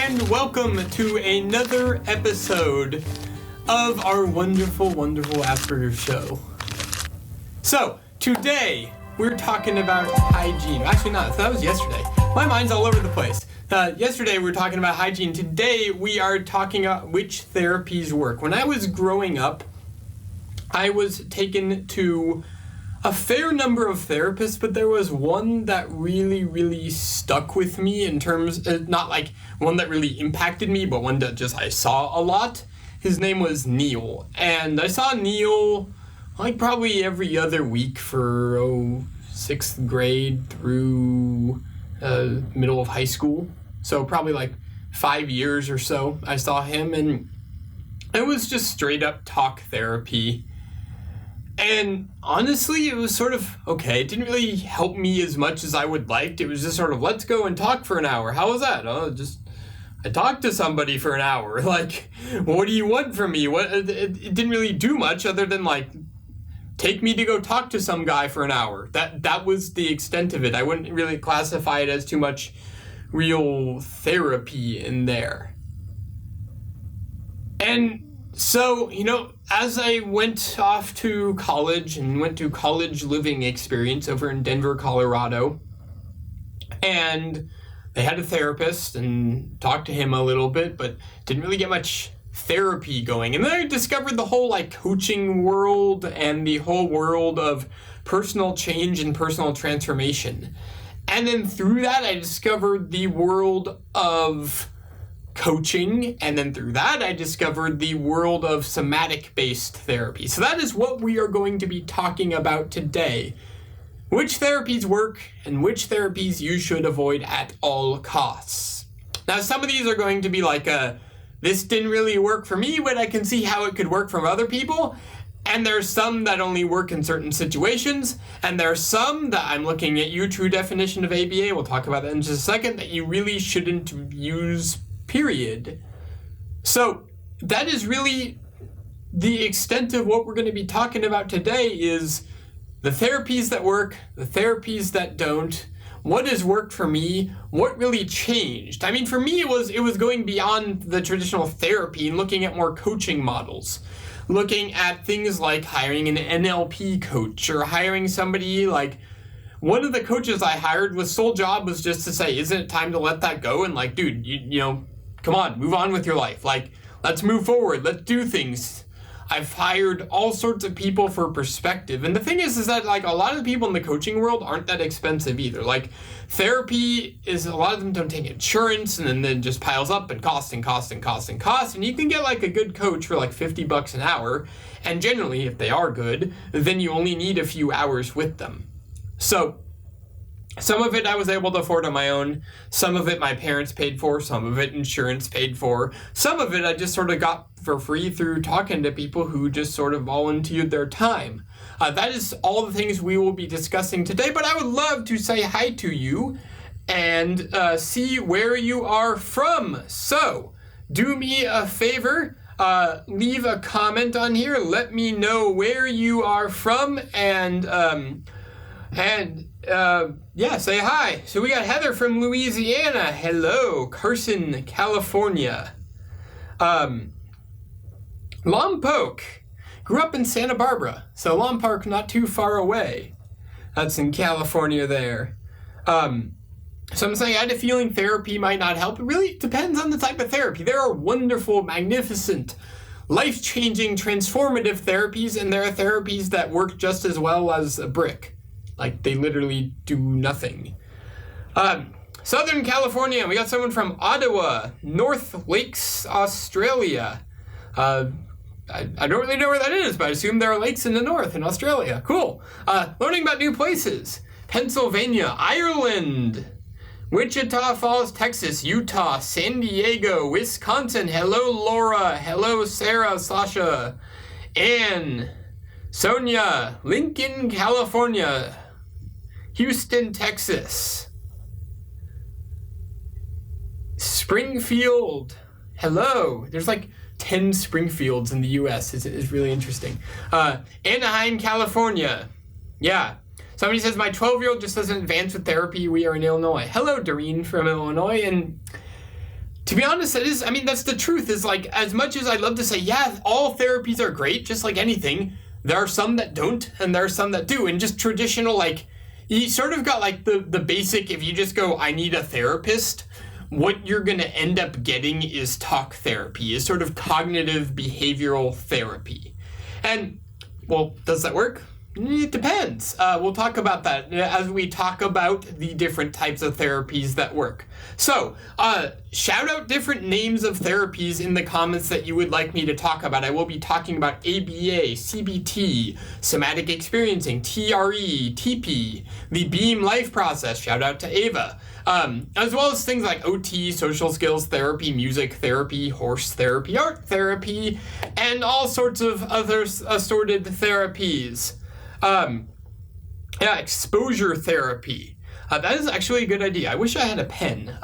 and welcome to another episode of our wonderful, wonderful Aspergers show. So, today we're talking about hygiene. Actually, not. That was yesterday. My mind's all over the place. Yesterday we were talking about hygiene. Today we are talking about which therapies work. When I was growing up, I was taken to a fair number of therapists, but there was one that really stuck with me in terms, not like one that really impacted me, but one that just I saw a lot. His name was Neil, and I saw Neil like probably every other week for 6th grade through middle of high school. So probably like 5 years or so I saw him, and it was just straight up talk therapy. And honestly, it was sort of okay. It didn't really help me as much as I would like. It was just sort of, let's go and talk for an hour. How was that? I talked to somebody for an hour. Like, what do you want from me? It didn't really do much other than like take me to go talk to some guy for an hour. That was the extent of it. I wouldn't really classify it as too much real therapy in there. And so, as I went off to college and went to college living experience over in Denver, Colorado, and they had a therapist and talked to him a little bit, but didn't really get much therapy going. And then I discovered the whole coaching world and the whole world of personal change and personal transformation. And then through that, I discovered the world of coaching, and then through that I discovered the world of somatic-based therapy. So that is what we are going to be talking about today. Which therapies work and which therapies you should avoid at all costs. Now, some of these are going to be like, this didn't really work for me, but I can see how it could work for other people. And there's some that only work in certain situations, and there's some that I'm looking at you, true definition of ABA, we'll talk about that in just a second, that you really shouldn't use, period. So that is really the extent of what we're going to be talking about today, is the therapies that work, the therapies that don't, what has worked for me, what really changed. I mean, for me, it was going beyond the traditional therapy and looking at more coaching models, looking at things like hiring an NLP coach or hiring somebody like, one of the coaches I hired, was sole job was just to say, isn't it time to let that go? And like, dude, you come on, move on with your life. Like, let's move forward. Let's do things. I've hired all sorts of people for perspective. And the thing is that like a lot of the people in the coaching world aren't that expensive either. Like, therapy is, a lot of them don't take insurance, and then just piles up and costs. And you can get like a good coach for like $50 an hour. And generally, if they are good, then you only need a few hours with them. So some of it I was able to afford on my own. Some of it my parents paid for. Some of it insurance paid for. Some of it I just sort of got for free through talking to people who just sort of volunteered their time. That is all the things we will be discussing today, but I would love to say hi to you and see where you are from. So do me a favor, leave a comment on here. Let me know where you are from, and say hi. So we got Heather from Louisiana. Hello. Carson, California. Lompoc. Grew up in Santa Barbara. So Lompoc, not too far away. That's in California there. So I'm saying I had a feeling therapy might not help. It really depends on the type of therapy. There are wonderful, magnificent, life-changing, transformative therapies, and there are therapies that work just as well as a brick. Like, they literally do nothing. Southern California, we got someone from Ottawa, North Lakes, Australia. I don't really know where that is, but I assume there are lakes in the north in Australia. Cool. Learning about new places. Pennsylvania, Ireland, Wichita Falls, Texas, Utah, San Diego, Wisconsin. Hello, Laura. Hello, Sarah, Sasha, Anne, Sonia, Lincoln, California, Houston, Texas, Springfield. Hello. There's like 10 Springfields in the U.S. It's really interesting. Anaheim, California. Yeah. Somebody says, my 12-year-old just doesn't advance with therapy. We are in Illinois. Hello, Doreen from Illinois. And To be honest, that's the truth, is like, as much as I'd love to say, yeah, all therapies are great, just like anything, there are some that don't, and there are some that do. And just traditional, like, you sort of got like the basic, if you just go, I need a therapist, what you're going to end up getting is talk therapy, is sort of cognitive behavioral therapy. And, well, does that work? It depends. We'll talk about that as we talk about the different types of therapies that work. So, shout out different names of therapies in the comments that you would like me to talk about. I will be talking about ABA, CBT, somatic experiencing, TRE, TP, the Beam Life process, shout out to Ava, as well as things like OT, social skills therapy, music therapy, horse therapy, art therapy, and all sorts of other assorted therapies. Exposure therapy. That is actually a good idea. I wish I had a pen,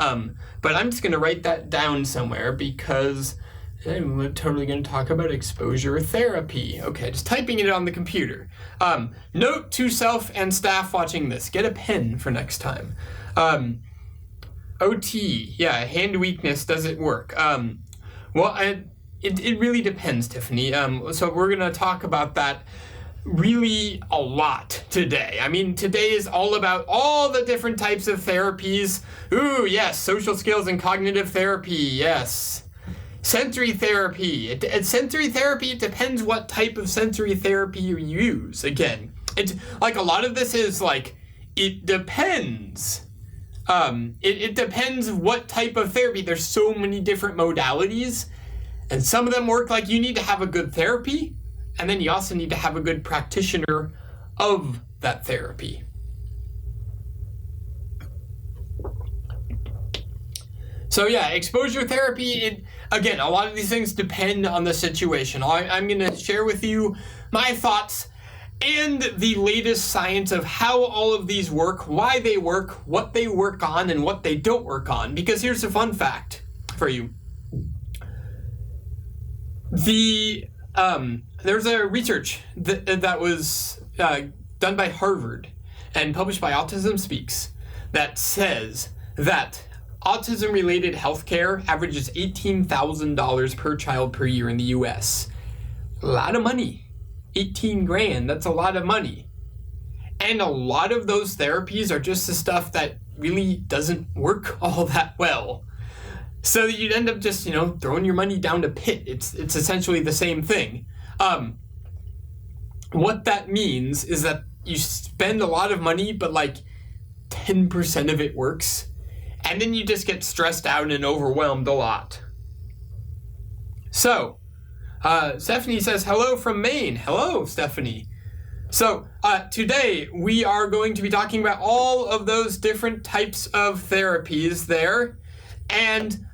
but I'm just going to write that down somewhere because I'm totally going to talk about exposure therapy. Okay, just typing it on the computer. Note to self and staff watching this, get a pen for next time. OT, hand weakness, does it work? It really depends, Tiffany. So we're going to talk about that really a lot today. I mean, today is all about all the different types of therapies. Ooh, yes, social skills and cognitive therapy, yes. Sensory therapy. Sensory therapy, it depends what type of sensory therapy you use. Again, it's like a lot of this is like, it depends. It depends what type of therapy. There's so many different modalities, and some of them work like you need to have a good therapy, and then you also need to have a good practitioner of that therapy. So exposure therapy, again, a lot of these things depend on the situation. I'm going to share with you my thoughts and the latest science of how all of these work, why they work, what they work on, and what they don't work on. Because here's a fun fact for you. There's a research that was done by Harvard and published by Autism Speaks that says that autism-related healthcare averages $18,000 per child per year in the U.S. A lot of money. 18 grand, that's a lot of money. And a lot of those therapies are just the stuff that really doesn't work all that well. So you'd end up just, throwing your money down the pit. It's essentially the same thing. What that means is that you spend a lot of money, but like 10% of it works. And then you just get stressed out and overwhelmed a lot. So, Stephanie says, hello from Maine. Hello, Stephanie. So, today we are going to be talking about all of those different types of therapies there. And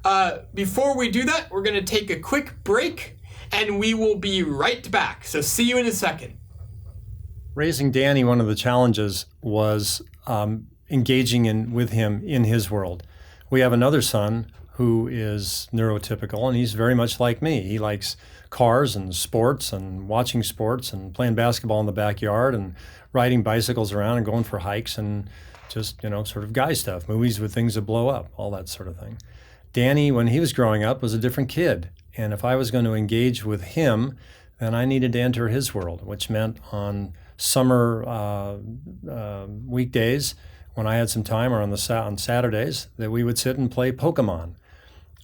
before we do that, we're going to take a quick break, and we will be right back. So see you in a second. Raising Danny, one of the challenges was engaging with him in his world. We have another son who is neurotypical, and he's very much like me. He likes cars and sports and watching sports and playing basketball in the backyard and riding bicycles around and going for hikes and just, sort of guy stuff, movies with things that blow up, all that sort of thing. Danny, when he was growing up, was a different kid. And if I was going to engage with him, then I needed to enter his world, which meant on summer weekdays, when I had some time, or on Saturdays, that we would sit and play Pokemon.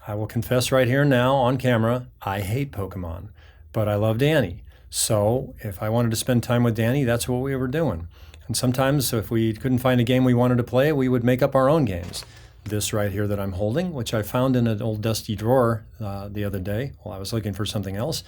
I will confess right here now on camera, I hate Pokemon, but I love Danny. So if I wanted to spend time with Danny, that's what we were doing. And sometimes if we couldn't find a game we wanted to play, we would make up our own games. This right here that I'm holding, which I found in an old dusty drawer the other day while I was looking for something else,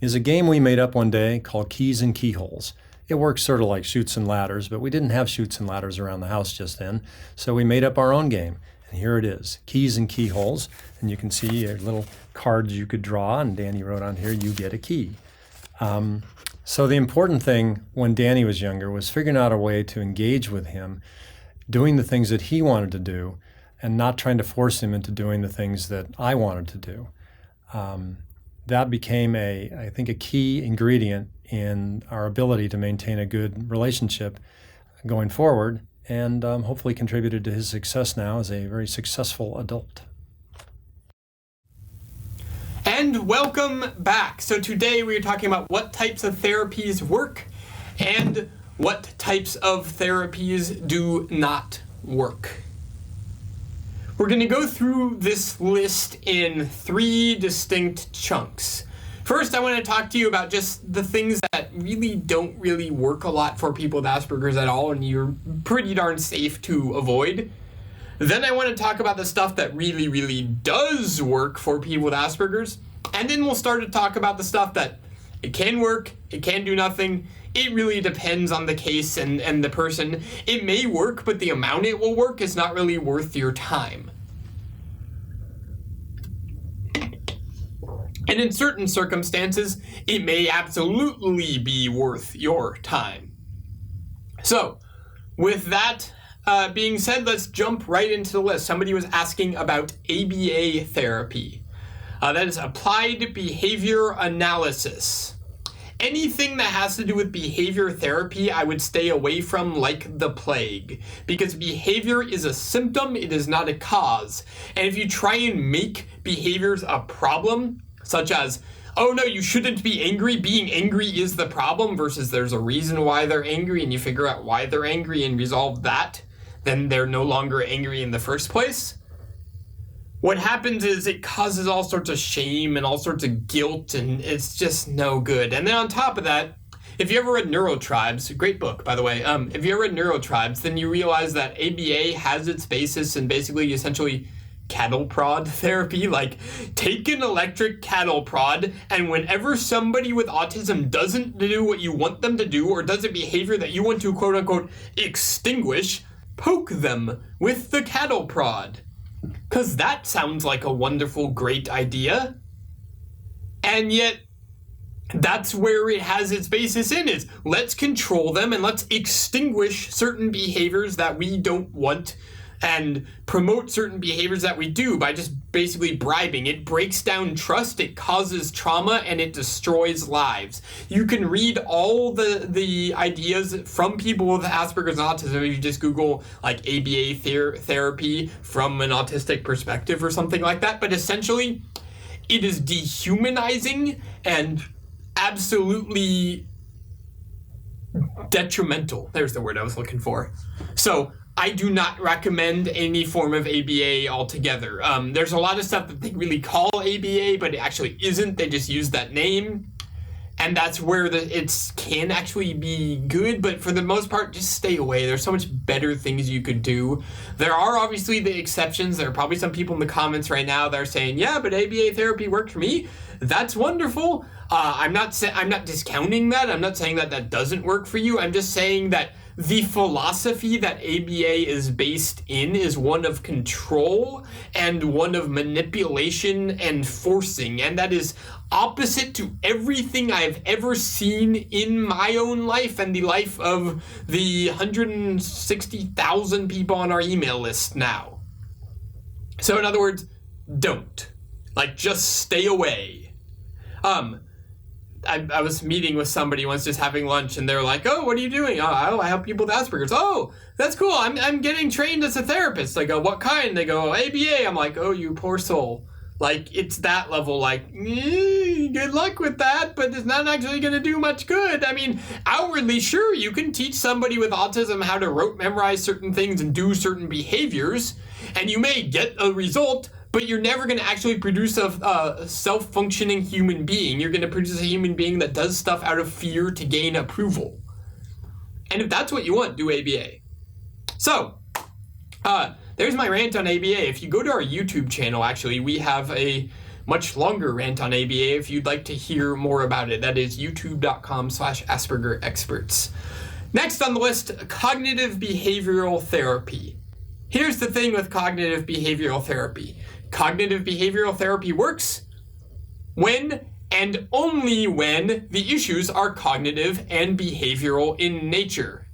is a game we made up one day called Keys and Keyholes. It works sort of like Chutes and Ladders, but we didn't have Chutes and Ladders around the house just then, so we made up our own game. And here it is, Keys and Keyholes. And you can see little cards you could draw, and Danny wrote on here, you get a key. So the important thing when Danny was younger was figuring out a way to engage with him, doing the things that he wanted to do, and not trying to force him into doing the things that I wanted to do. That became I think a key ingredient in our ability to maintain a good relationship going forward, and hopefully contributed to his success now as a very successful adult. And welcome back. So today we're talking about what types of therapies work and what types of therapies do not work. We're going to go through this list in 3 distinct chunks. First, I want to talk to you about just the things that don't really work a lot for people with Asperger's at all, and you're pretty darn safe to avoid. Then I want to talk about the stuff that really does work for people with Asperger's. And then we'll start to talk about the stuff that it can work, it can do nothing. It really depends on the case and the person. It may work, but the amount it will work is not really worth your time. And in certain circumstances, it may absolutely be worth your time. So, with that being said, let's jump right into the list. Somebody was asking about ABA therapy. That is applied behavior analysis. Anything that has to do with behavior therapy, I would stay away from like the plague, because behavior is a symptom, it is not a cause. And if you try and make behaviors a problem, such as, oh no, you shouldn't be angry, being angry is the problem, versus there's a reason why they're angry, and you figure out why they're angry and resolve that, then they're no longer angry in the first place. What happens is it causes all sorts of shame and all sorts of guilt, and it's just no good. And then on top of that, if you ever read Neurotribes, great book, by the way, if you ever read Neurotribes, then you realize that ABA has its basis in basically essentially cattle prod therapy. Like, take an electric cattle prod, and whenever somebody with autism doesn't do what you want them to do, or does a behavior that you want to quote unquote extinguish, poke them with the cattle prod. Because that sounds like a wonderful, great idea. And yet, that's where it has its basis in, is let's control them and let's extinguish certain behaviors that we don't want and promote certain behaviors that we do by just basically bribing. It breaks down trust, it causes trauma, and it destroys lives. You can read all the ideas from people with Asperger's and autism if you just Google like ABA therapy from an autistic perspective or something like that. But essentially, it is dehumanizing and absolutely detrimental. There's the word I was looking for. So I do not recommend any form of ABA altogether. There's a lot of stuff that they really call ABA, but it actually isn't. They just use that name. And that's where it can actually be good, but for the most part, just stay away. There's so much better things you could do. There are obviously the exceptions. There are probably some people in the comments right now that are saying, yeah, but ABA therapy worked for me. That's wonderful. I'm not discounting that. I'm not saying that that doesn't work for you. I'm just saying that the philosophy that ABA is based in is one of control and one of manipulation and forcing, and that is opposite to everything I've ever seen in my own life and the life of the 160,000 people on our email list now. So in other words, don't. Like, just stay away. I was meeting with somebody once, just having lunch, and they're like, oh, what are you doing? Oh, I help people with Asperger's. Oh, that's cool. I'm getting trained as a therapist. I go, what kind? They go, ABA. I'm like, oh, you poor soul. Like, it's that level, like, good luck with that, but it's not actually going to do much good. I mean, outwardly, sure, you can teach somebody with autism how to rote memorize certain things and do certain behaviors, and you may get a result, but you're never going to actually produce a self-functioning human being. You're going to produce a human being that does stuff out of fear to gain approval. And if that's what you want, do ABA. So, there's my rant on ABA. If you go to our YouTube channel, actually, we have a much longer rant on ABA if you'd like to hear more about it. That is youtube.com/Asperger experts. Next on the list, cognitive behavioral therapy. Here's the thing with cognitive behavioral therapy. Cognitive behavioral therapy works when and only when the issues are cognitive and behavioral in nature.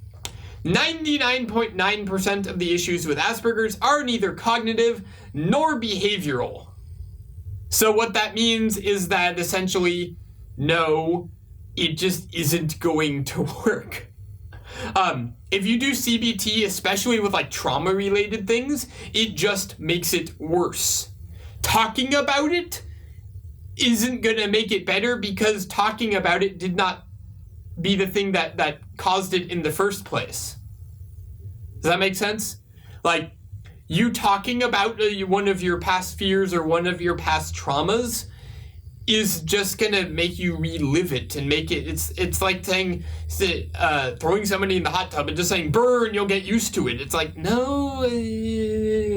99.9% of the issues with Asperger's are neither cognitive nor behavioral. So what that means is that essentially, no, it just isn't going to work. If you do CBT, especially with like trauma-related things, it just makes it worse. Talking about it isn't going to make it better because talking about it did not be the thing that caused it in the first place. Does that make sense? Like, you talking about one of your past fears or one of your past traumas is just gonna make you relive it and make it. It's like saying throwing somebody in the hot tub and just saying burn, you'll get used to it. It's like, no,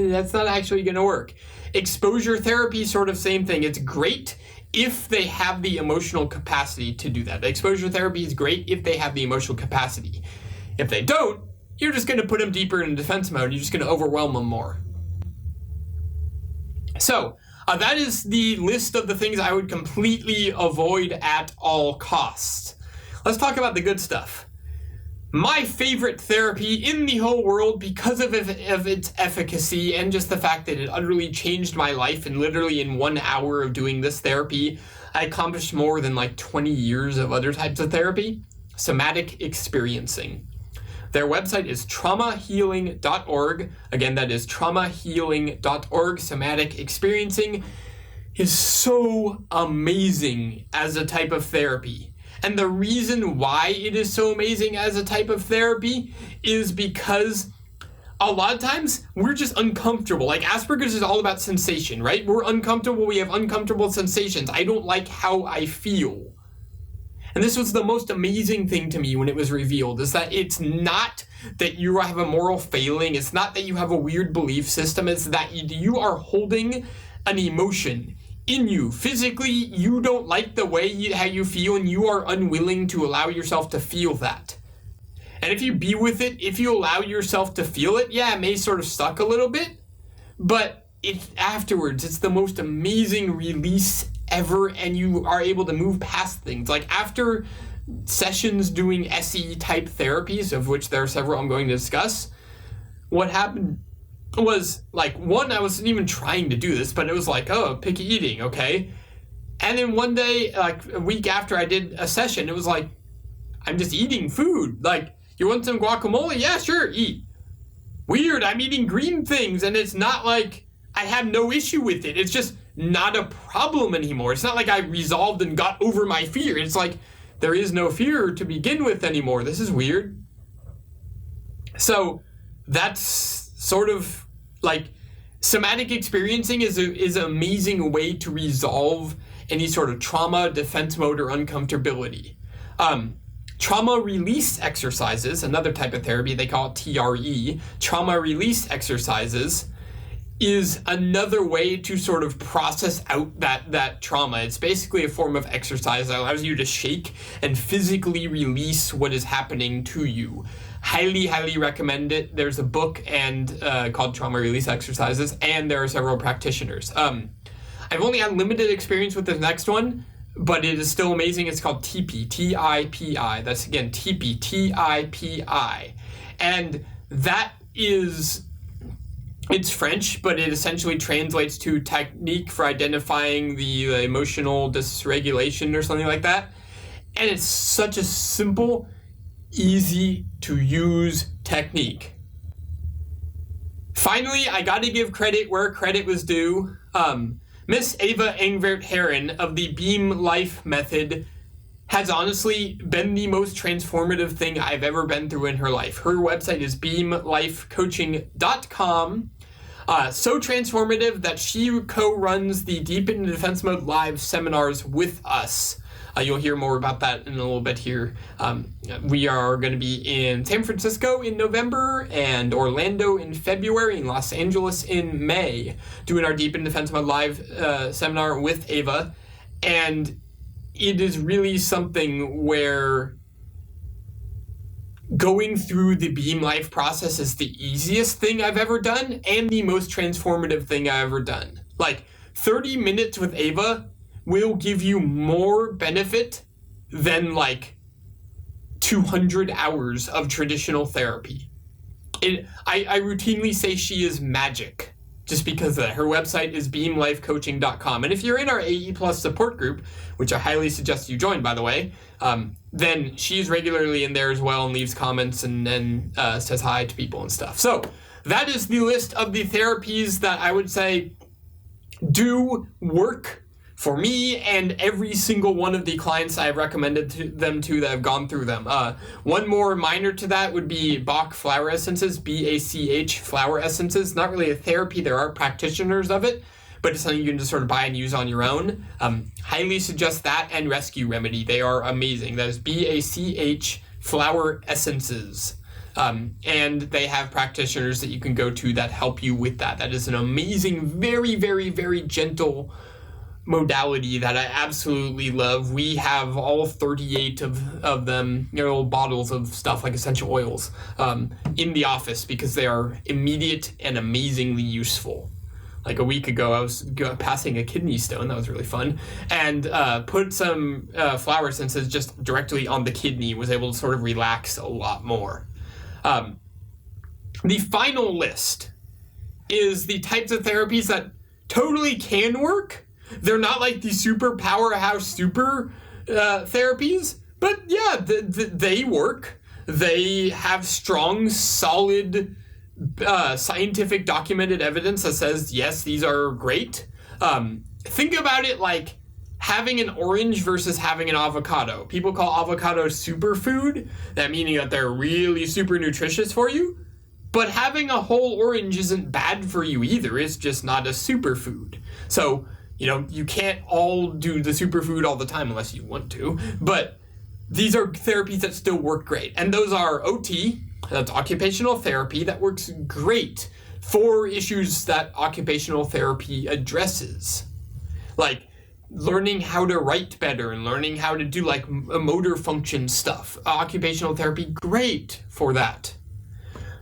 that's not actually gonna work. Exposure therapy, sort of same thing. It's great if they have the emotional capacity to do that. Exposure therapy is great if they have the emotional capacity. If they don't, you're just going to put them deeper in defense mode. You're just going to overwhelm them more. So that is the list of the things I would completely avoid at all costs. Let's talk about the good stuff. My favorite therapy in the whole world, because of its efficacy and just the fact that it utterly changed my life, and literally in 1 hour of doing this therapy, I accomplished more than like 20 years of other types of therapy. Somatic experiencing. Their website is traumahealing.org. Again, that is traumahealing.org. Somatic experiencing is so amazing as a type of therapy. And the reason why it is so amazing as a type of therapy is because a lot of times we're just uncomfortable. Like Aspergers is all about sensation, right? We're uncomfortable. We have uncomfortable sensations. I don't like how I feel. And this was the most amazing thing to me when it was revealed, is that it's not that you have a moral failing. It's not that you have a weird belief system. It's that you are holding an emotion in you. Physically, you don't like the way how you feel, and you are unwilling to allow yourself to feel that. And if you be with it, if you allow yourself to feel it, yeah, it may sort of suck a little bit, but afterwards, it's the most amazing release ever, and you are able to move past things. Like after sessions doing SE type therapies, of which there are several I'm going to discuss, what happened was, like, one, I wasn't even trying to do this, but it was like, oh, picky eating, okay? And then one day, like a week after I did a session, it was like, I'm just eating food. Like, you want some guacamole? Yeah, sure, eat. Weird, I'm eating green things, and it's not like I have no issue with it. It's just not a problem anymore. It's not like I resolved and got over my fear. It's like there is no fear to begin with anymore. This is weird. So that's sort of like somatic experiencing is an amazing way to resolve any sort of trauma, defense mode, or uncomfortability. Trauma release exercises, another type of therapy, they call it TRE, trauma release exercises, is another way to sort of process out that trauma. It's basically a form of exercise that allows you to shake and physically release what is happening to you. Highly, highly recommend it. There's a book called Trauma Release Exercises, and there are several practitioners. I've only had limited experience with the next one, but it is still amazing. It's called TIPI, T-I-P-I. That's, again, TIPI, T-I-P-I. And that is... it's French, but it essentially translates to technique for identifying the emotional dysregulation or something like that. And it's such a simple, easy to use technique. Finally, I got to give credit where credit was due. Miss Ava Engvert-Heron of the Beam Life method has honestly been the most transformative thing I've ever been through in her life. Her website is beamlifecoaching.com. So transformative that she co-runs the Deep into Defense Mode live seminars with us. You'll hear more about that in a little bit here. We are going to be in San Francisco in November, and Orlando in February, and Los Angeles in May, doing our Deep into Defense Mode live seminar with Ava. And it is really something where going through the Beam Life process is the easiest thing I've ever done and the most transformative thing I've ever done. Like, 30 minutes with Ava will give you more benefit than like 200 hours of traditional therapy. I routinely say she is magic just because of that. Her website is beamlifecoaching.com. And if you're in our AE Plus support group, which I highly suggest you join, by the way, then she's regularly in there as well and leaves comments and says hi to people and stuff. So that is the list of the therapies that I would say do work for me and every single one of the clients I've recommended them to that have gone through them. One more minor to that would be Bach flower essences, BACH flower essences. Not really a therapy, there are practitioners of it, but it's something you can just sort of buy and use on your own. Highly suggest that and Rescue Remedy. They are amazing. That is BACH flower essences. And they have practitioners that you can go to that help you with that. That is an amazing, very, very, very gentle modality that I absolutely love. We have all 38 of them, little bottles of stuff like essential oils, in the office because they are immediate and amazingly useful. Like a week ago, I was passing a kidney stone. That was really fun. And put some flower essences just directly on the kidney, was able to sort of relax a lot more. The final list is the types of therapies that totally can work. They're not like the super powerhouse super therapies, but yeah, they work. They have strong, solid, scientific documented evidence that says, yes, these are great. Think about it like having an orange versus having an avocado. People call avocados superfood, that meaning that they're really super nutritious for you. But having a whole orange isn't bad for you either. It's just not a superfood. So, you can't all do the superfood all the time unless you want to. But these are therapies that still work great. And those are OT, that's occupational therapy, that works great for issues that occupational therapy addresses. Like learning how to write better and learning how to do like motor function stuff. Occupational therapy, great for that.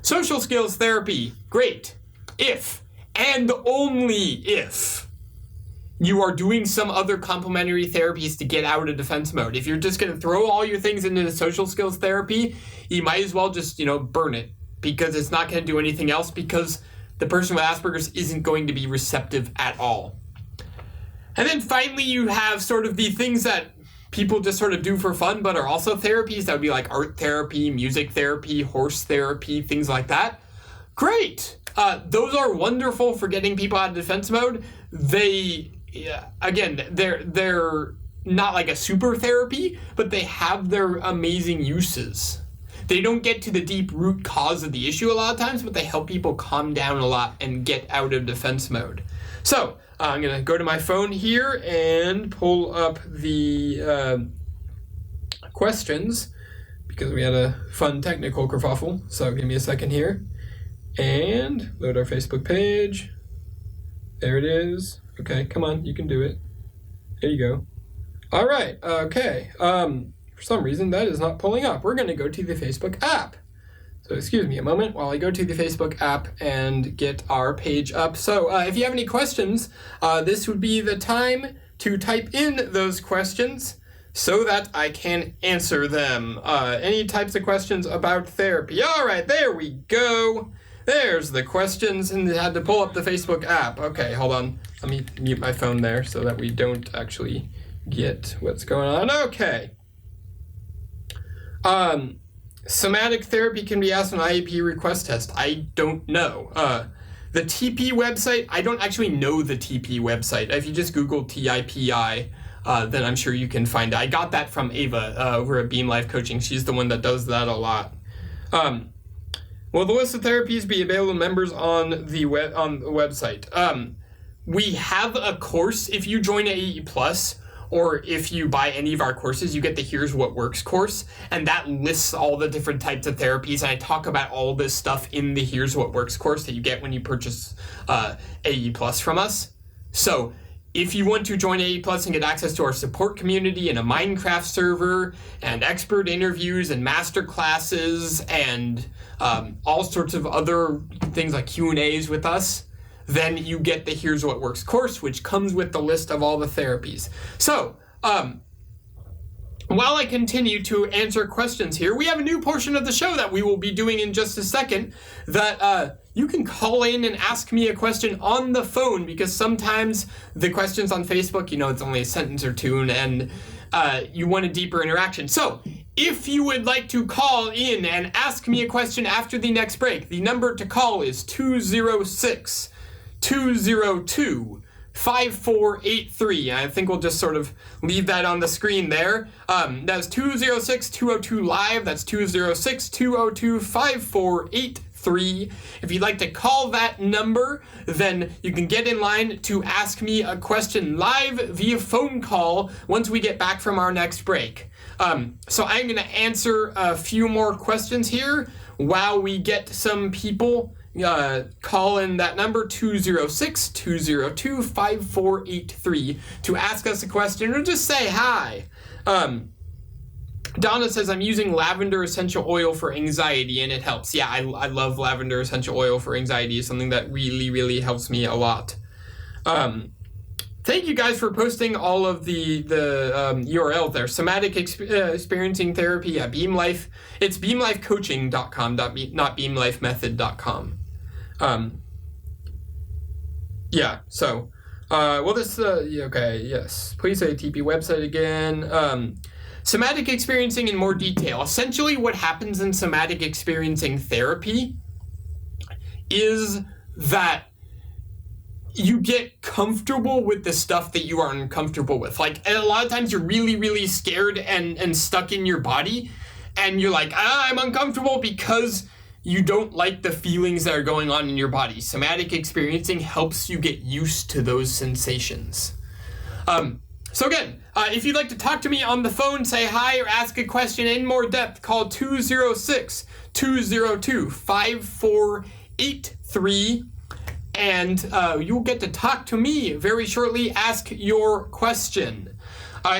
Social skills therapy, great. If and only if you are doing some other complementary therapies to get out of defense mode. If you're just going to throw all your things into the social skills therapy, you might as well just, burn it, because it's not going to do anything else, because the person with Asperger's isn't going to be receptive at all. And then finally, you have sort of the things that people just sort of do for fun, but are also therapies. That would be like art therapy, music therapy, horse therapy, things like that. Great. Those are wonderful for getting people out of defense mode. They're not like a super therapy, but they have their amazing uses. They don't get to the deep root cause of the issue a lot of times, but they help people calm down a lot and get out of defense mode. So I'm going to go to my phone here and pull up the questions, because we had a fun technical kerfuffle. So give me a second here and load our Facebook page. There it is. Okay, come on, you can do it. There you go. All right, okay. For some reason, that is not pulling up. We're going to go to the Facebook app. So excuse me a moment while I go to the Facebook app and get our page up. So if you have any questions, this would be the time to type in those questions so that I can answer them. Any types of questions about therapy. All right, there we go. There's the questions, and I had to pull up the Facebook app. Okay, hold on. Let me mute my phone there so that we don't actually get what's going on. Okay. Somatic therapy can be asked on IEP request test. I don't know. The TP website, I don't actually know the TP website. If you just Google TIPI, then I'm sure you can find it. I got that from Ava over at Beam Life Coaching. She's the one that does that a lot. Will the list of therapies be available to members on the website? We have a course. If you join AE Plus, or if you buy any of our courses, you get the Here's What Works course, and that lists all the different types of therapies. And I talk about all this stuff in the Here's What Works course that you get when you purchase AE Plus from us. So if you want to join AE Plus and get access to our support community and a Minecraft server and expert interviews and master classes and all sorts of other things like Q&As with us, then you get the Here's What Works course, which comes with the list of all the therapies. So, while I continue to answer questions here, we have a new portion of the show that we will be doing in just a second, that you can call in and ask me a question on the phone, because sometimes the questions on Facebook, it's only a sentence or two, and you want a deeper interaction. So, if you would like to call in and ask me a question after the next break, the number to call is 206-202-5787. 5483. I think we'll just sort of leave that on the screen there. That's 206-202-LIVE. That's 206-202-5483. If you'd like to call that number, then you can get in line to ask me a question live via phone call once we get back from our next break. So I'm going to answer a few more questions here while we get some people call in that number 206-202-5483 to ask us a question or just say hi. Donna says, I'm using lavender essential oil for anxiety and it helps. Yeah, I love lavender essential oil for anxiety. It's something that really, really helps me a lot. Thank you guys for posting all of the URL there. Somatic experiencing therapy at Beam Life. It's beamlifecoaching.com, not beamlifemethod.com. Yeah, so, okay, yes. Please say TP website again. Somatic experiencing in more detail. Essentially what happens in somatic experiencing therapy is that you get comfortable with the stuff that you are uncomfortable with. Like, and a lot of times you're really, really scared and stuck in your body, and you're like, I'm uncomfortable because you don't like the feelings that are going on in your body. Somatic experiencing helps you get used to those sensations. So again, if you'd like to talk to me on the phone, say hi, or ask a question in more depth, call 206-202-5483. And you'll get to talk to me very shortly. Ask your question.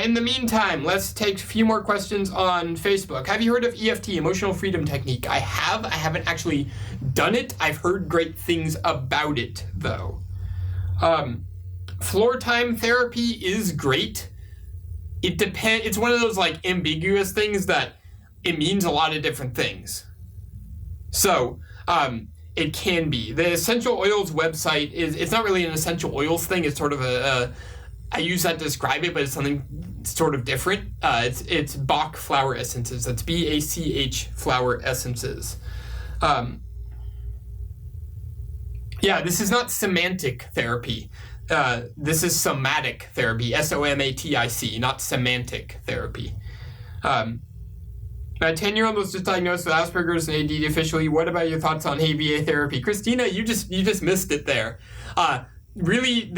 In the meantime, let's take a few more questions on Facebook. Have you heard of EFT, Emotional Freedom Technique? I have. I haven't actually done it. I've heard great things about it, though. Floor time therapy is great. It depends. It's one of those like ambiguous things that it means a lot of different things. So, it can be. The Essential Oils website it's not really an essential oils thing. It's sort of I use that to describe it, but it's something sort of different. It's Bach flower essences. That's BACH flower essences. Yeah, this is not semantic therapy. This is somatic therapy, SOMATIC, not semantic therapy. My 10-year-old was just diagnosed with Aspergers and ADD officially. What about your thoughts on ABA therapy? Christina, you just missed it there. Really,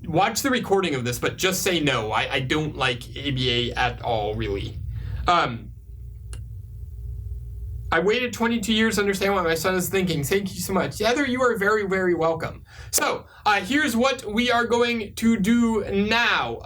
watch the recording of this, but just say no. I don't like ABA at all, really. I waited 22 years to understand what my son is thinking. Thank you so much. Heather, you are very, very welcome. So, here's what we are going to do now.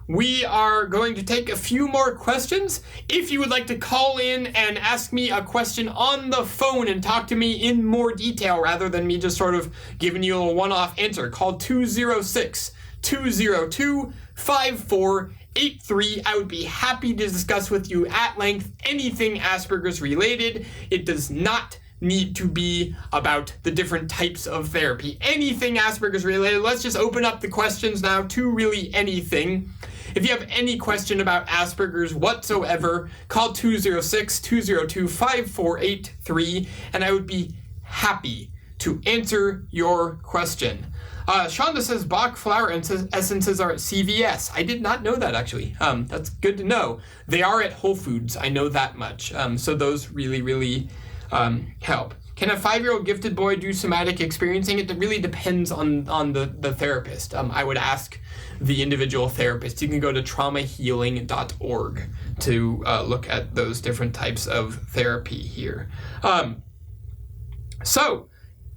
We are going to take a few more questions. If you would like to call in and ask me a question on the phone and talk to me in more detail rather than me just sort of giving you a one-off answer, call 206-202-5483. I would be happy to discuss with you at length anything Asperger's related. It does not need to be about the different types of therapy. Anything Asperger's related. Let's just open up the questions now to really anything. If you have any question about Asperger's whatsoever, call 206-202-5483, and I would be happy to answer your question. Shonda says Bach flower essences are at CVS. I did not know that, actually. That's good to know. They are at Whole Foods. I know that much. So those really, really help. Can a 5-year-old gifted boy do somatic experiencing? It really depends on the therapist. I would ask the individual therapist. You can go to traumahealing.org to look at those different types of therapy here. So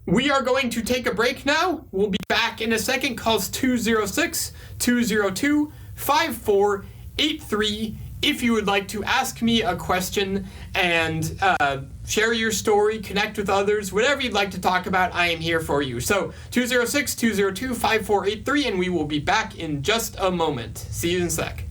we are going to take a break now. We'll be back in a second. Calls 206-202-5483. If you would like to ask me a question and share your story, connect with others, whatever you'd like to talk about, I am here for you. So 206-202-5483, and we will be back in just a moment. See you in a sec.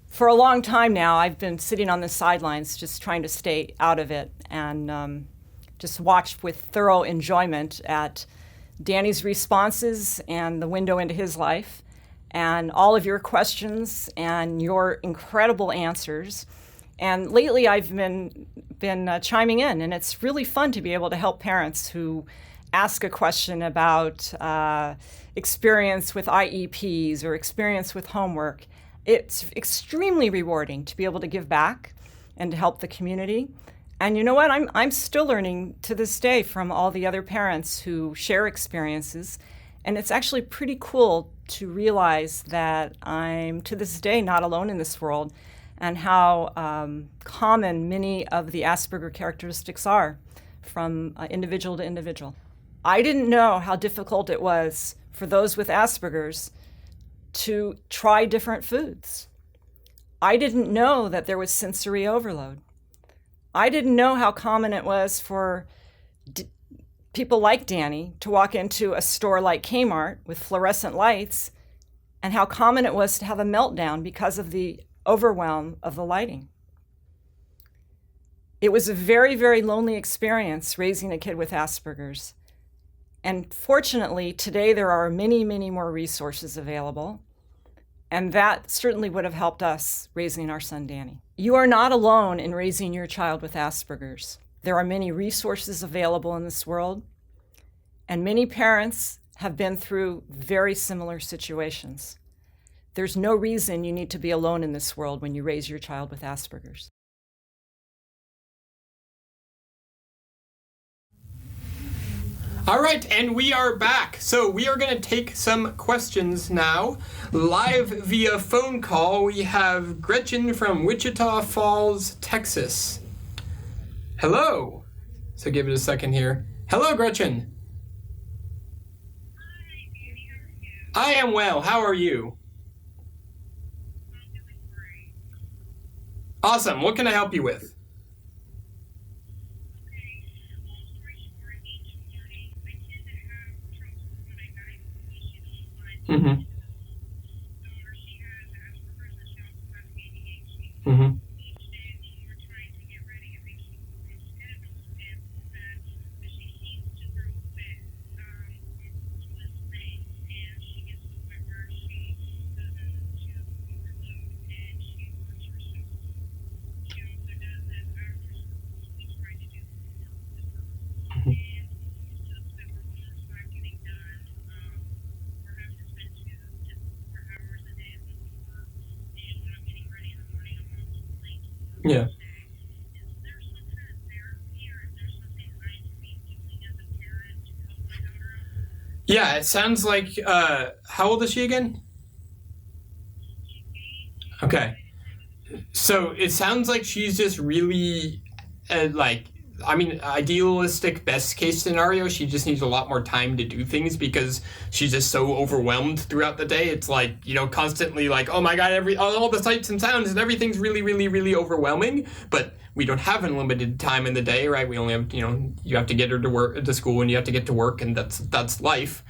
For a long time now, I've been sitting on the sidelines just trying to stay out of it and just watched with thorough enjoyment at Danny's responses and the window into his life, and all of your questions and your incredible answers. And lately I've been chiming in, and it's really fun to be able to help parents who ask a question about experience with IEPs or experience with homework. It's extremely rewarding to be able to give back and to help the community. And you know what? I'm still learning to this day from all the other parents who share experiences. And it's actually pretty cool to realize that I'm, to this day, not alone in this world, and how common many of the Asperger characteristics are from individual to individual. I didn't know how difficult it was for those with Asperger's to try different foods. I didn't know that there was sensory overload. I didn't know how common it was for people like Danny to walk into a store like Kmart with fluorescent lights, and how common it was to have a meltdown because of the overwhelm of the lighting. It was a very, very lonely experience raising a kid with Asperger's. And fortunately, today there are many, many more resources available. And that certainly would have helped us raising our son, Danny. You are not alone in raising your child with Asperger's. There are many resources available in this world, and many parents have been through very similar situations. There's no reason you need to be alone in this world when you raise your child with Asperger's. All right, and we are back. So we are going to take some questions now. Live via phone call, we have Gretchen from Wichita Falls, Texas. Hello. So give it a second here. Hello, Gretchen. I am well. How are you? Awesome. What can I help you with? Mm-hmm. Mm-hmm. Yeah. Yeah, it sounds like, how old is she again? Okay. So it sounds like she's just really, idealistic best case scenario, she just needs a lot more time to do things because she's just so overwhelmed throughout the day. It's like, constantly like, oh my God, all the sights and sounds and everything's really, really, really overwhelming. But we don't have unlimited time in the day, right? We only have, you have to get her to school and you have to get to work, and that's life.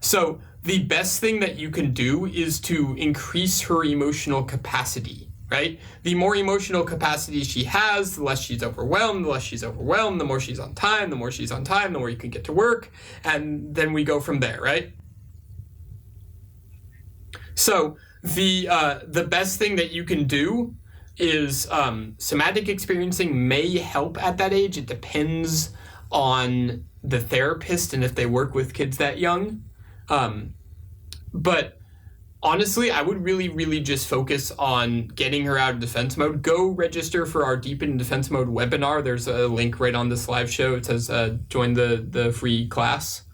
So the best thing that you can do is to increase her emotional capacity, right? The more emotional capacity she has, the less she's overwhelmed. The less she's overwhelmed, the more she's on time. The more she's on time, the more you can get to work. And then we go from there, right? So the best thing that you can do is somatic experiencing may help at that age. It depends on the therapist and if they work with kids that young. But honestly, I would really, really just focus on getting her out of defense mode. Go register for our Deep in Defense Mode webinar. There's a link right on this live show. It says join the free class.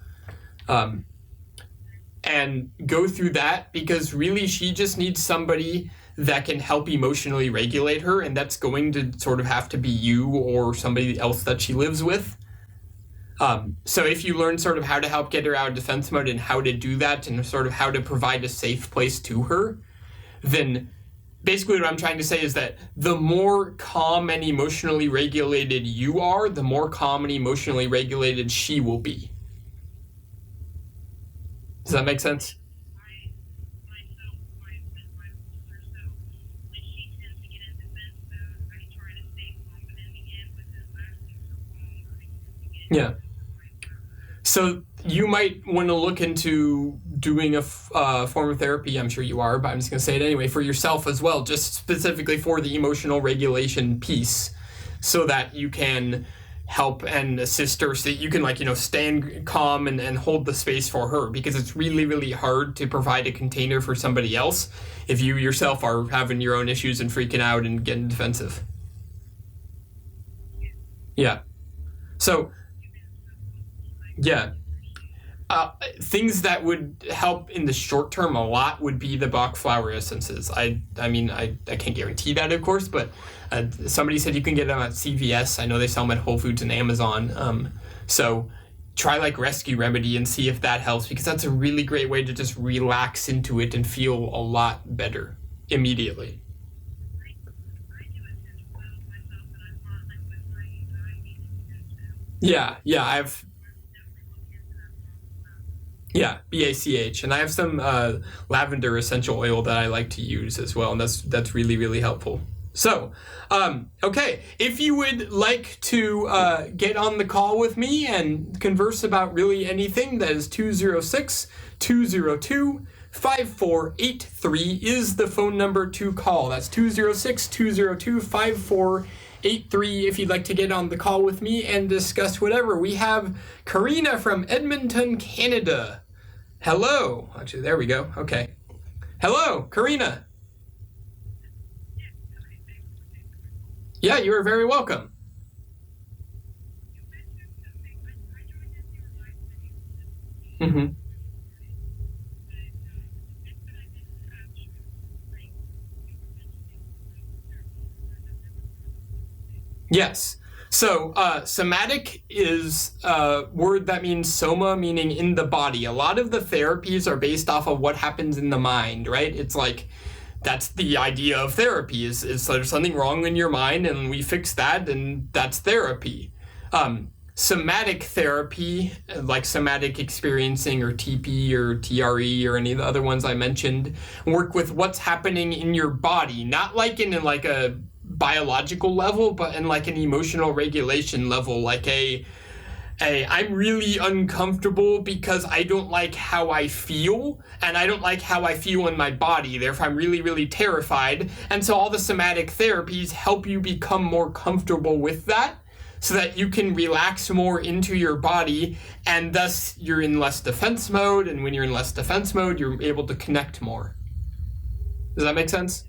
And go through that, because really she just needs somebody that can help emotionally regulate her, and that's going to sort of have to be you or somebody else that she lives with. So if you learn sort of how to help get her out of defense mode and how to do that and sort of how to provide a safe place to her, then basically what I'm trying to say is that the more calm and emotionally regulated you are, the more calm and emotionally regulated she will be. Does that make sense? Yeah. So you might want to look into doing a form of therapy, I'm sure you are, but I'm just going to say it anyway, for yourself as well, just specifically for the emotional regulation piece, so that you can help and assist her, so that you can, like, you know, stand calm and hold the space for her, because it's really, really hard to provide a container for somebody else if you yourself are having your own issues and freaking out and getting defensive. Yeah. So, yeah. Things that would help in the short term a lot would be the Bach flower essences. I mean, I can't guarantee that, of course, but somebody said you can get them at CVS. I know they sell them at Whole Foods and Amazon. So try like Rescue Remedy and see if that helps, because that's a really great way to just relax into it and feel a lot better immediately. Yeah, BACH, and I have some lavender essential oil that I like to use as well, and that's really, really helpful. So, okay, if you would like to get on the call with me and converse about really anything, that is 206-202-5483 is the phone number to call. That's 206-202-5483 if you'd like to get on the call with me and discuss whatever. We have Karina from Edmonton, Canada. Hello. Actually, there we go. Okay. Hello, Karina. Yeah, you are very welcome. Mm-hmm. Yes. So, somatic is a word that means soma, meaning in the body. A lot of the therapies are based off of what happens in the mind, right? It's like, that's the idea of therapy, is there's something wrong in your mind and we fix that, and that's therapy. Somatic therapy, like somatic experiencing or TP or TRE or any of the other ones I mentioned, work with what's happening in your body, not like in like a biological level, but in like an emotional regulation level, like I'm really uncomfortable because I don't like how I feel, and I don't like how I feel in my body. Therefore, I'm really, really terrified. And so all the somatic therapies help you become more comfortable with that, so that you can relax more into your body, and thus you're in less defense mode. And when you're in less defense mode, you're able to connect more. Does that make sense?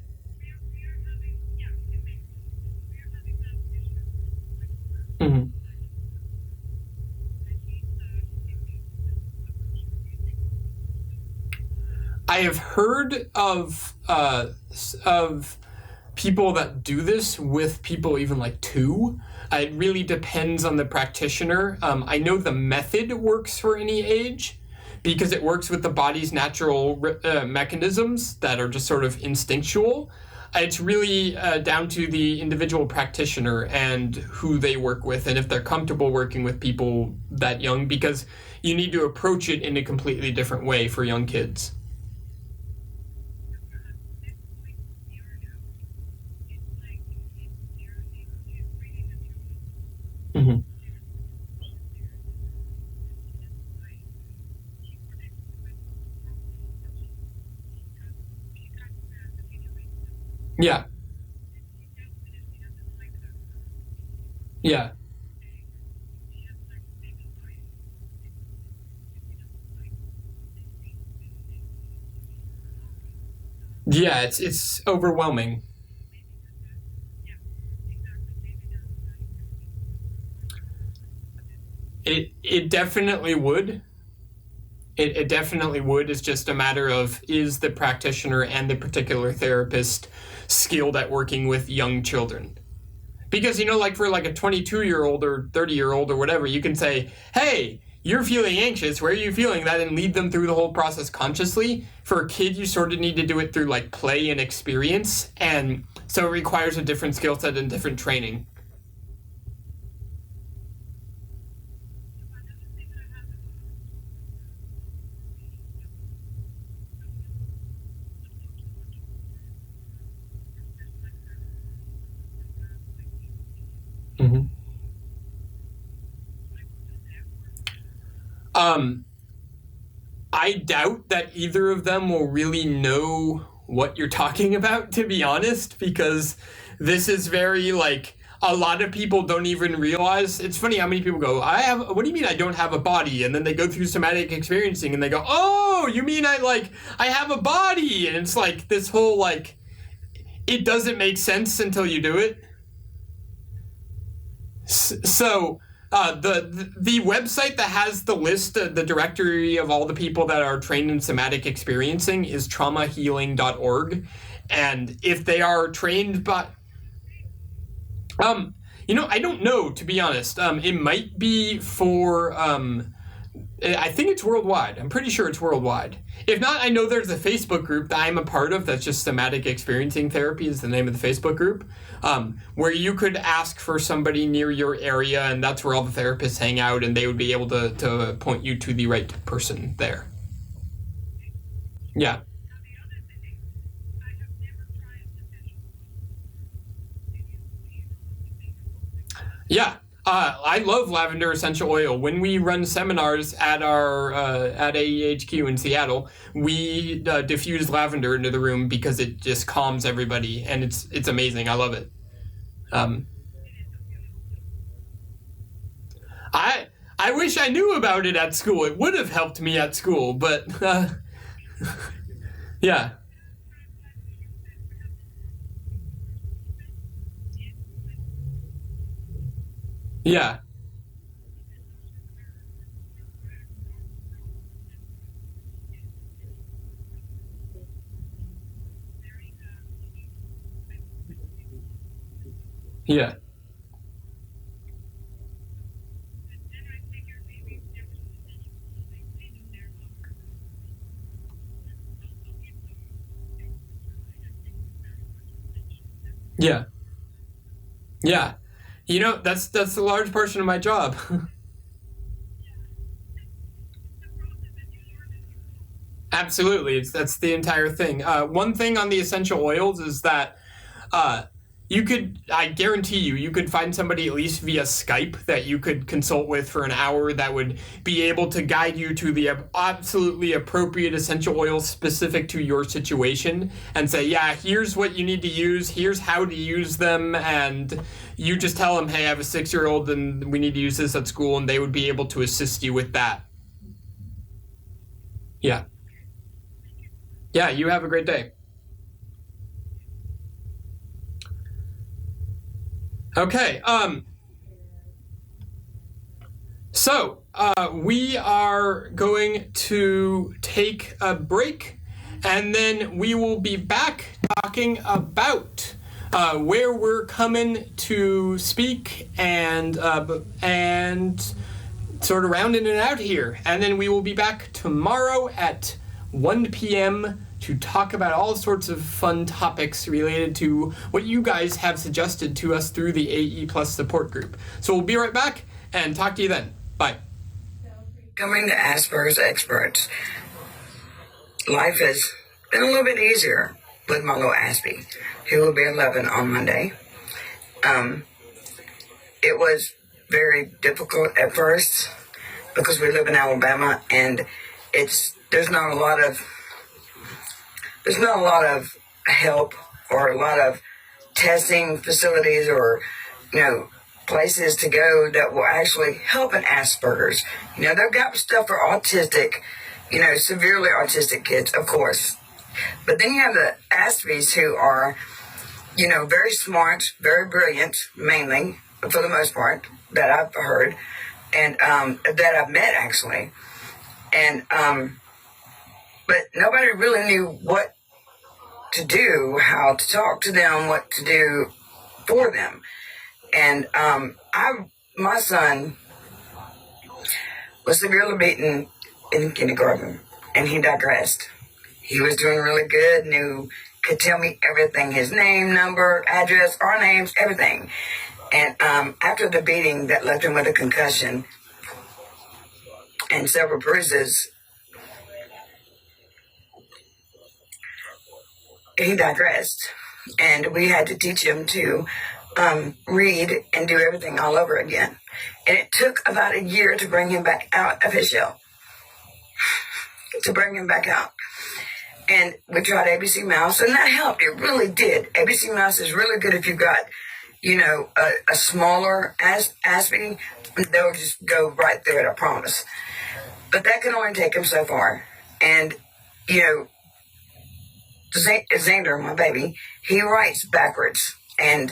Mm-hmm. I have heard of people that do this with people even like two. It really depends on the practitioner. I know the method works for any age, because it works with the body's natural mechanisms that are just sort of instinctual. It's really down to the individual practitioner and who they work with, and if they're comfortable working with people that young, because you need to approach it in a completely different way for young kids. Mm-hmm. Yeah, yeah. Yeah, it's overwhelming. It definitely would. It definitely would. It's just a matter of, is the practitioner and the particular therapist skilled at working with young children? Because, you know, like for like a 22-year-old or 30-year-old or whatever, you can say, hey, you're feeling anxious. Where are you feeling that? And lead them through the whole process consciously. For a kid, you sort of need to do it through like play and experience. And so it requires a different skill set and different training. Mm-hmm. Um, I doubt that either of them will really know what you're talking about, to be honest, because this is very like, a lot of people don't even realize. It's funny how many people go, what do you mean I don't have a body? And then they go through somatic experiencing and they go, oh, you mean I have a body? And it's like this whole like, it doesn't make sense until you do it. So the website that has the list, the directory of all the people that are trained in somatic experiencing is traumahealing.org. And if they are trained by... I don't know, to be honest. It might be for... I think it's worldwide. I'm pretty sure it's worldwide. If not, I know there's a Facebook group that I'm a part of that's just Somatic Experiencing Therapy is the name of the Facebook group, where you could ask for somebody near your area, and that's where all the therapists hang out, and they would be able to point you to the right person there. Yeah. Yeah. I love lavender essential oil. When we run seminars at our at AEHQ in Seattle, we diffuse lavender into the room because it just calms everybody, and it's amazing. I love it. I wish I knew about it at school. It would have helped me at school, but yeah, yeah, yeah, yeah, yeah. That's a large portion of my job. Absolutely, that's the entire thing. One thing on the essential oils is that uh, I guarantee you could find somebody at least via Skype that you could consult with for an hour that would be able to guide you to the absolutely appropriate essential oils specific to your situation and say, yeah, here's what you need to use, here's how to use them, and you just tell them, hey, I have a 6-year-old and we need to use this at school, and they would be able to assist you with that. Yeah. Yeah, you have a great day. Okay, so we are going to take a break, and then we will be back talking about where we're coming to speak and sort of rounding it out here. And then we will be back tomorrow at 1 p.m. to talk about all sorts of fun topics related to what you guys have suggested to us through the AE Plus support group. So we'll be right back and talk to you then. Bye. Coming to Asperger's experts, life has been a little bit easier with my little Aspie, who will be 11 on Monday. It was very difficult at first because we live in Alabama, and there's not a lot of help or a lot of testing facilities or places to go that will actually help an Asperger's. They've got stuff for autistic, severely autistic kids, of course. But then you have the Aspies who are, very smart, very brilliant, mainly, for the most part, that I've heard, and that I've met, actually. And, but nobody really knew what to do, how to talk to them, what to do for them. And my son was severely beaten in kindergarten, and he digressed. He was doing really good, could tell me everything, his name, number, address, our names, everything. And after the beating that left him with a concussion and several bruises, he digressed. And we had to teach him to read and do everything all over again. And it took about a year to bring him back out of his shell. to bring him back out. And we tried ABC Mouse, and that helped. It really did. ABC Mouse is really good if you've got, a smaller Aspie. They'll just go right through it, I promise. But that can only take him so far. And, Xander, my baby, he writes backwards on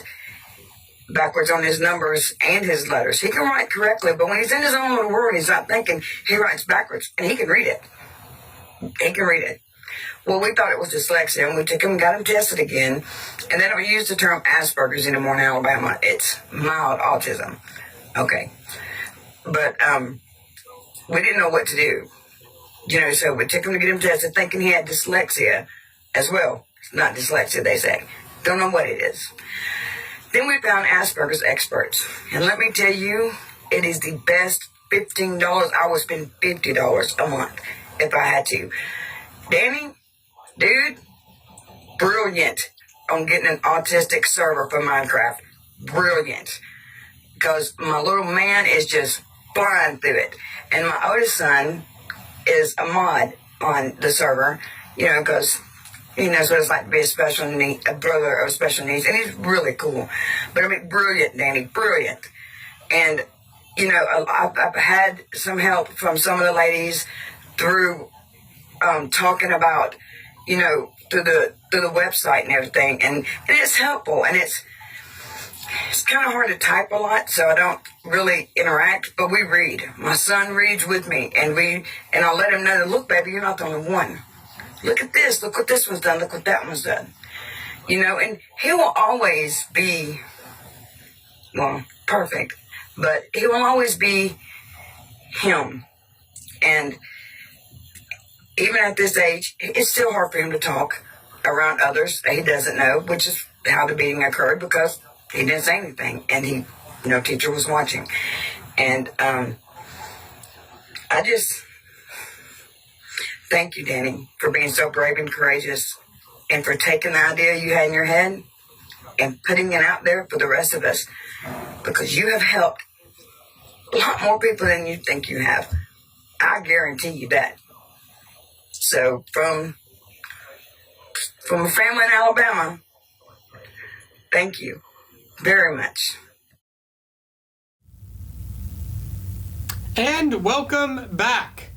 his numbers and his letters. He can write correctly, but when he's in his own little world, he's not thinking, he writes backwards, and he can read it. He can read it. Well, we thought it was dyslexia, and we took him and got him tested again, and they don't use the term Aspergers anymore in Alabama. It's mild autism. Okay. But we didn't know what to do. So we took him to get him tested thinking he had dyslexia as well. It's not dyslexia, they say. Don't know what it is. Then we found Asperger's experts. And let me tell you, it is the best $15. I would spend $50 a month if I had to. Danny, dude, brilliant on getting an autistic server for Minecraft. Brilliant. Because my little man is just flying through it. And my oldest son is a mod on the server, because he knows what it's like to be a brother of special needs, and he's really cool. But brilliant, Danny, brilliant. And, I've had some help from some of the ladies through talking about, through the website and everything, and it's helpful, and it's kind of hard to type a lot, so I don't really interact, but we read. My son reads with me, and I'll let him know that, look, baby, you're not the only one. Look at this. Look what this one's done. Look what that one's done. And he will always be, perfect, but he will always be him. And even at this age, it's still hard for him to talk around others that he doesn't know, which is how the beating occurred, because he didn't say anything, and teacher was watching. And I just thank you, Danny, for being so brave and courageous, and for taking the idea you had in your head and putting it out there for the rest of us, because you have helped a lot more people than you think you have. I guarantee you that. So from a family in Alabama, thank you very much. And welcome back.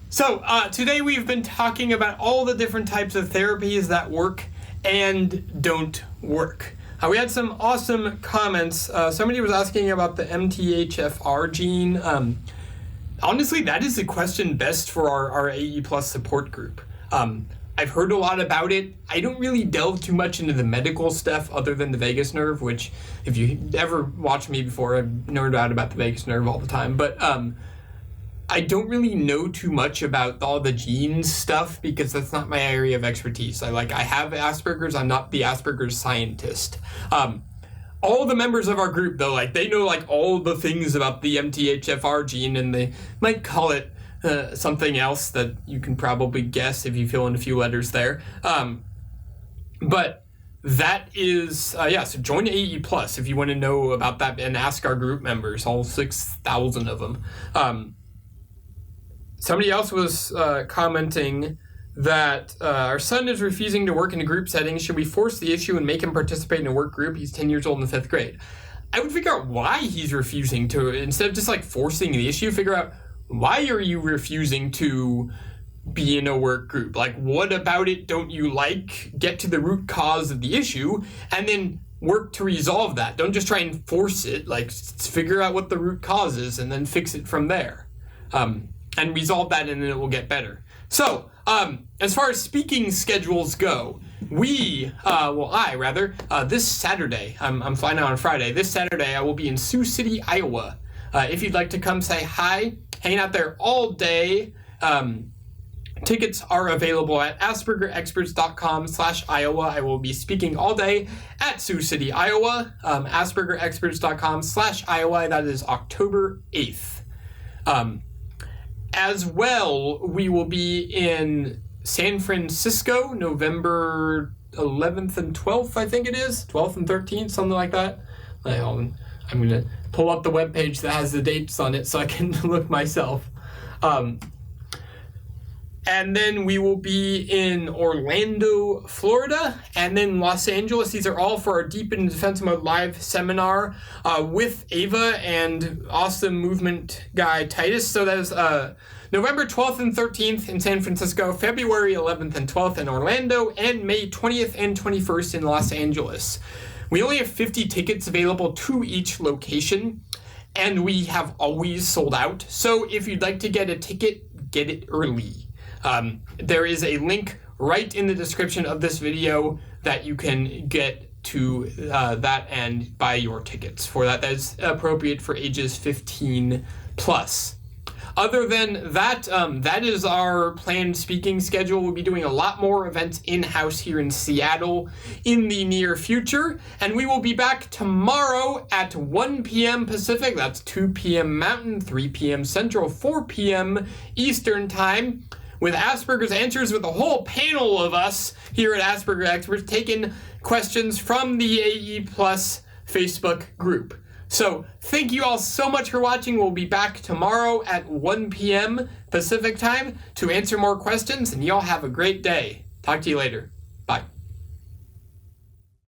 So today we've been talking about all the different types of therapies that work and don't work. We had some awesome comments. Somebody was asking about the MTHFR gene. Honestly, that is a question best for our AE Plus support group. I've heard a lot about it. I don't really delve too much into the medical stuff other than the vagus nerve, which if you ever watched me before, I've nerded out about the vagus nerve all the time. But I don't really know too much about all the genes stuff because that's not my area of expertise. I have Asperger's. I'm not the Asperger's scientist. All the members of our group, though, they know all the things about the MTHFR gene, and they might call it something else that you can probably guess if you fill in a few letters there. But that is, so join AE Plus if you want to know about that, and ask our group members, all 6,000 of them. Somebody else was commenting that our son is refusing to work in a group setting. Should we force the issue and make him participate in a work group? He's 10 years old in the 5th grade. I would figure out why he's refusing to, instead of just forcing the issue, figure out why are you refusing to be in a work group? What about it don't you like? Get to the root cause of the issue and then work to resolve that. Don't just try and force it. Figure out what the root cause is and then fix it from there. And resolve that, and then it will get better. So, as far as speaking schedules go, this Saturday, I'm flying out on Friday. This Saturday, I will be in Sioux City, Iowa. If you'd like to come say hi, hanging out there all day. Tickets are available at aspergerexperts.com/Iowa. I will be speaking all day at Sioux City, Iowa. aspergerexperts.com/Iowa. That is October 8th. As well, we will be in San Francisco, November 11th and 12th, I think it is. 12th and 13th, something like that. I'm going to pull up the webpage that has the dates on it so I can look myself. And then we will be in Orlando, Florida, and then Los Angeles. These are all for our Deep in Defense Mode live seminar with Ava and awesome movement guy Titus. So that is November 12th and 13th in San Francisco, February 11th and 12th in Orlando, and May 20th and 21st in Los Angeles. We only have 50 tickets available to each location, and we have always sold out. So if you'd like to get a ticket, get it early. There is a link right in the description of this video that you can get to that and buy your tickets for that. That is appropriate for ages 15 plus. Other than that, that is our planned speaking schedule. We'll be doing a lot more events in-house here in Seattle in the near future. And we will be back tomorrow at 1 p.m. Pacific. That's 2 p.m. Mountain, 3 p.m. Central, 4 p.m. Eastern Time, with Asperger's Answers, with a whole panel of us here at Asperger Experts taking questions from the AE Plus Facebook group. So thank you all so much for watching. We'll be back tomorrow at 1 p.m. Pacific time to answer more questions, and y'all have a great day. Talk to you later.